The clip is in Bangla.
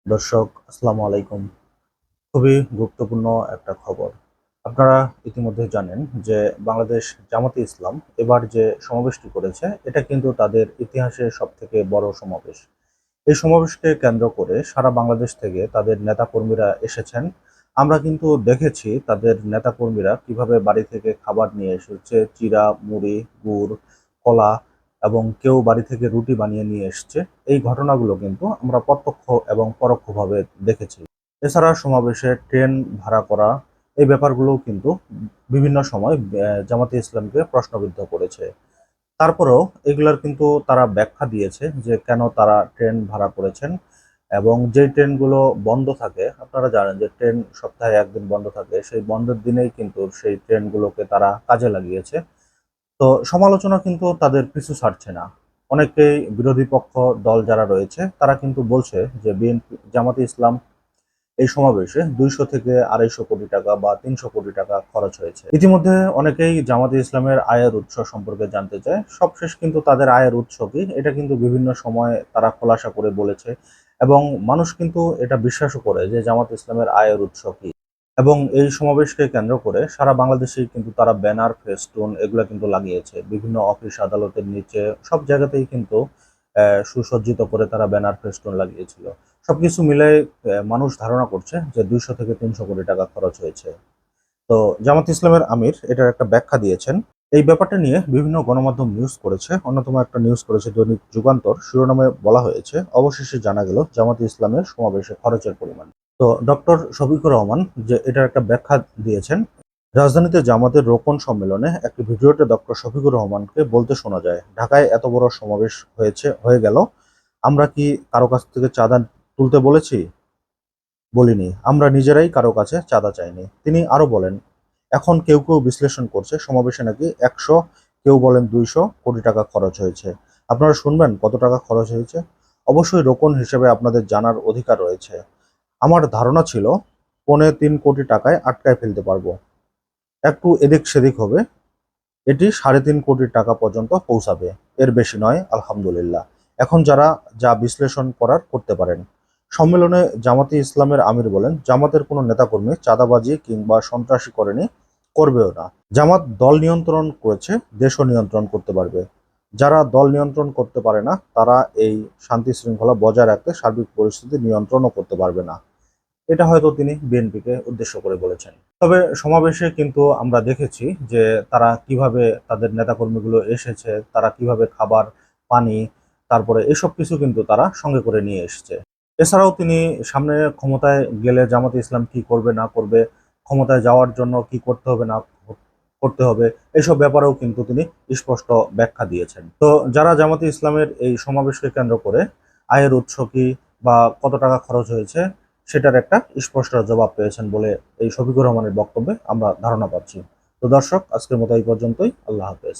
দর্শক আসসালামু আলাইকুম। খুবই গুরুত্বপূর্ণ একটা খবর। আপনারা ইতিমধ্যে জানেন যে বাংলাদেশ জামাতে ইসলাম এবার যে সমাবেশটি করেছে এটা কিন্তু তাদের ইতিহাসের সবথেকে বড় সমাবেশ। এই সমাবেশকে কেন্দ্র করে সারা বাংলাদেশ থেকে তাদের নেতাকর্মীরা এসেছেন। আমরা কিন্তু দেখেছি তাদের নেতাকর্মীরা কিভাবে বাড়ি থেকে খাবার নিয়ে এসেছে, চিড়া, মুড়ি, গুড়, কলা এবং কেউ বাড়ি থেকে রুটি বানিয়ে নিয়ে এসছে। এই ঘটনাগুলো কিন্তু আমরা প্রত্যক্ষ এবং পরোক্ষভাবে দেখেছি। এছাড়া সমাবেশে ট্রেন ভাড়া করা এই ব্যাপারগুলোও কিন্তু বিভিন্ন সময় জামাতে ইসলামকে প্রশ্নবিদ্ধ করেছে। তারপরেও এগুলার কিন্তু তারা ব্যাখ্যা দিয়েছে যে কেন তারা ট্রেন ভাড়া করেছেন এবং যেই ট্রেনগুলো বন্ধ থাকে, আপনারা জানেন যে ট্রেন সপ্তাহে একদিন বন্ধ থাকে, সেই বন্ধের দিনেই কিন্তু সেই ট্রেনগুলোকে তারা কাজে লাগিয়েছে। তো সমালোচনা কিন্তু তাদের পিছু ছাড়ছে না। অনেকেই বিরোধী পক্ষ দল যারা রয়েছে তারা কিন্তু বলছে যে বিএনপি জামাতে ইসলাম এই সমাবেশে 200 থেকে 250 কোটি টাকা বা 300 কোটি টাকা খরচ হয়েছে। ইতিমধ্যে অনেকেই জামাতে ইসলামের আয়ের উৎস সম্পর্কে জানতে চায়। সবশেষ কিন্তু তাদের আয়ের উৎস কি এটা কিন্তু বিভিন্ন সময় তারা খোলাসা করে বলেছে এবং মানুষ কিন্তু এটা বিশ্বাসও করে যে জামাত ইসলামের আয়ের উৎস কি। এবং এই সমাবেশকে কেন্দ্র করে সারা বাংলাদেশেই কিন্তু তারা ব্যানার, ফেস্টুন এগুলো কিন্তু লাগিয়েছে। বিভিন্ন অফিস আদালতের নিচে সব জায়গাতেই কিন্তু সুসজ্জিত করে তারা ব্যানার, ফেস্টুন লাগিয়েছিল। সবকিছু মিলে মানুষ ধারণা করছে যে 200 থেকে 300 কোটি টাকা খরচ হয়েছে। তো জামাত ইসলামের আমির এটার একটা ব্যাখ্যা দিয়েছেন। এই ব্যাপারটা নিয়ে বিভিন্ন গণমাধ্যম নিউজ করেছে। অন্যতম একটা নিউজ করেছে দৈনিক যুগান্তর। শিরোনামে বলা হয়েছে, অবশেষে জানা গেল জামাত ইসলামের সমাবেশে খরচের পরিমাণ। তো ডক্টর শফিকুর রহমান যে এটার একটা ব্যাখ্যা দিয়েছেন। রাজধানীতে জামাতের রোকন সম্মেলনে একটি ভিডিওতে ডক্টর শফিকুর রহমানকে বলতে শোনা যায়, ঢাকায় এত বড় সমাবেশ হয়ে গেল, আমরা কি কারো কাছ থেকে চাঁদা তুলতে বলেছি? বলিনি। আমরা নিজেরাই কারো কাছে চাঁদা চাইনি। তিনি আরো বলেন, এখন কেউ কেউ বিশ্লেষণ করছে সমাবেশে নাকি 100, কেউ বলেন 200 কোটি টাকা খরচ হয়েছে। আপনারা শুনবেন কত টাকা খরচ হয়েছে? অবশ্যই রোকন হিসেবে আপনাদের জানার অধিকার রয়েছে। আমার ধারণা ছিল 3.25 কোটি টাকায় আটকায় ফেলতে পারবো। একটু এদিক সেদিক হবে, এটি 3.5 কোটি টাকা পর্যন্ত পৌঁছাবে। এর বেশি নয়, আলহামদুলিল্লাহ। এখন যারা যা বিশ্লেষণ করার করতে পারেন। সম্মেলনে জামাতে ইসলামের আমির বলেন, জামাতের কোনো নেতাকর্মী চাঁদাবাজি কিংবা সন্ত্রাসী করেনি, করবেও না। জামাত দল নিয়ন্ত্রণ করেছে, দেশও নিয়ন্ত্রণ করতে পারবে। যারা দল নিয়ন্ত্রণ করতে পারে না তারা এই শান্তি শৃঙ্খলা বজায় রাখতে সার্বিক পরিস্থিতি নিয়ন্ত্রণও করতে পারবে না। এটা হয়তো তিনি বিএনপিকে উদ্দেশ্য করে বলেছেন। তবে সমাবেশে কিন্তু আমরা দেখেছি যে তারা কিভাবে তাদের নেতাকর্মীগুলো এসেছে, তারা কিভাবে খাবার, পানি, তারপরে এসব কিছু কিন্তু তারা সঙ্গে করে নিয়ে এসেছে। এছাড়াও তিনি সামনে ক্ষমতায় গেলে জামাতে ইসলাম কি করবে না করবে, ক্ষমতায় যাওয়ার জন্য কি করতে হবে না করতে হবে, এইসব ব্যাপারেও কিন্তু তিনি স্পষ্ট ব্যাখ্যা দিয়েছেন। তো যারা জামাতে ইসলামের এই সমাবেশকে কেন্দ্র করে আয়ের উৎস কি বা কত টাকা খরচ হয়েছে সেটার একটা স্পষ্ট জবাব পেয়েছেন বলে এই শফিকুর রহমানের বক্তব্যে আমরা ধারণা পাচ্ছি। তো দর্শক, আজকের মতো এই পর্যন্তই। আল্লাহ হাফেজ।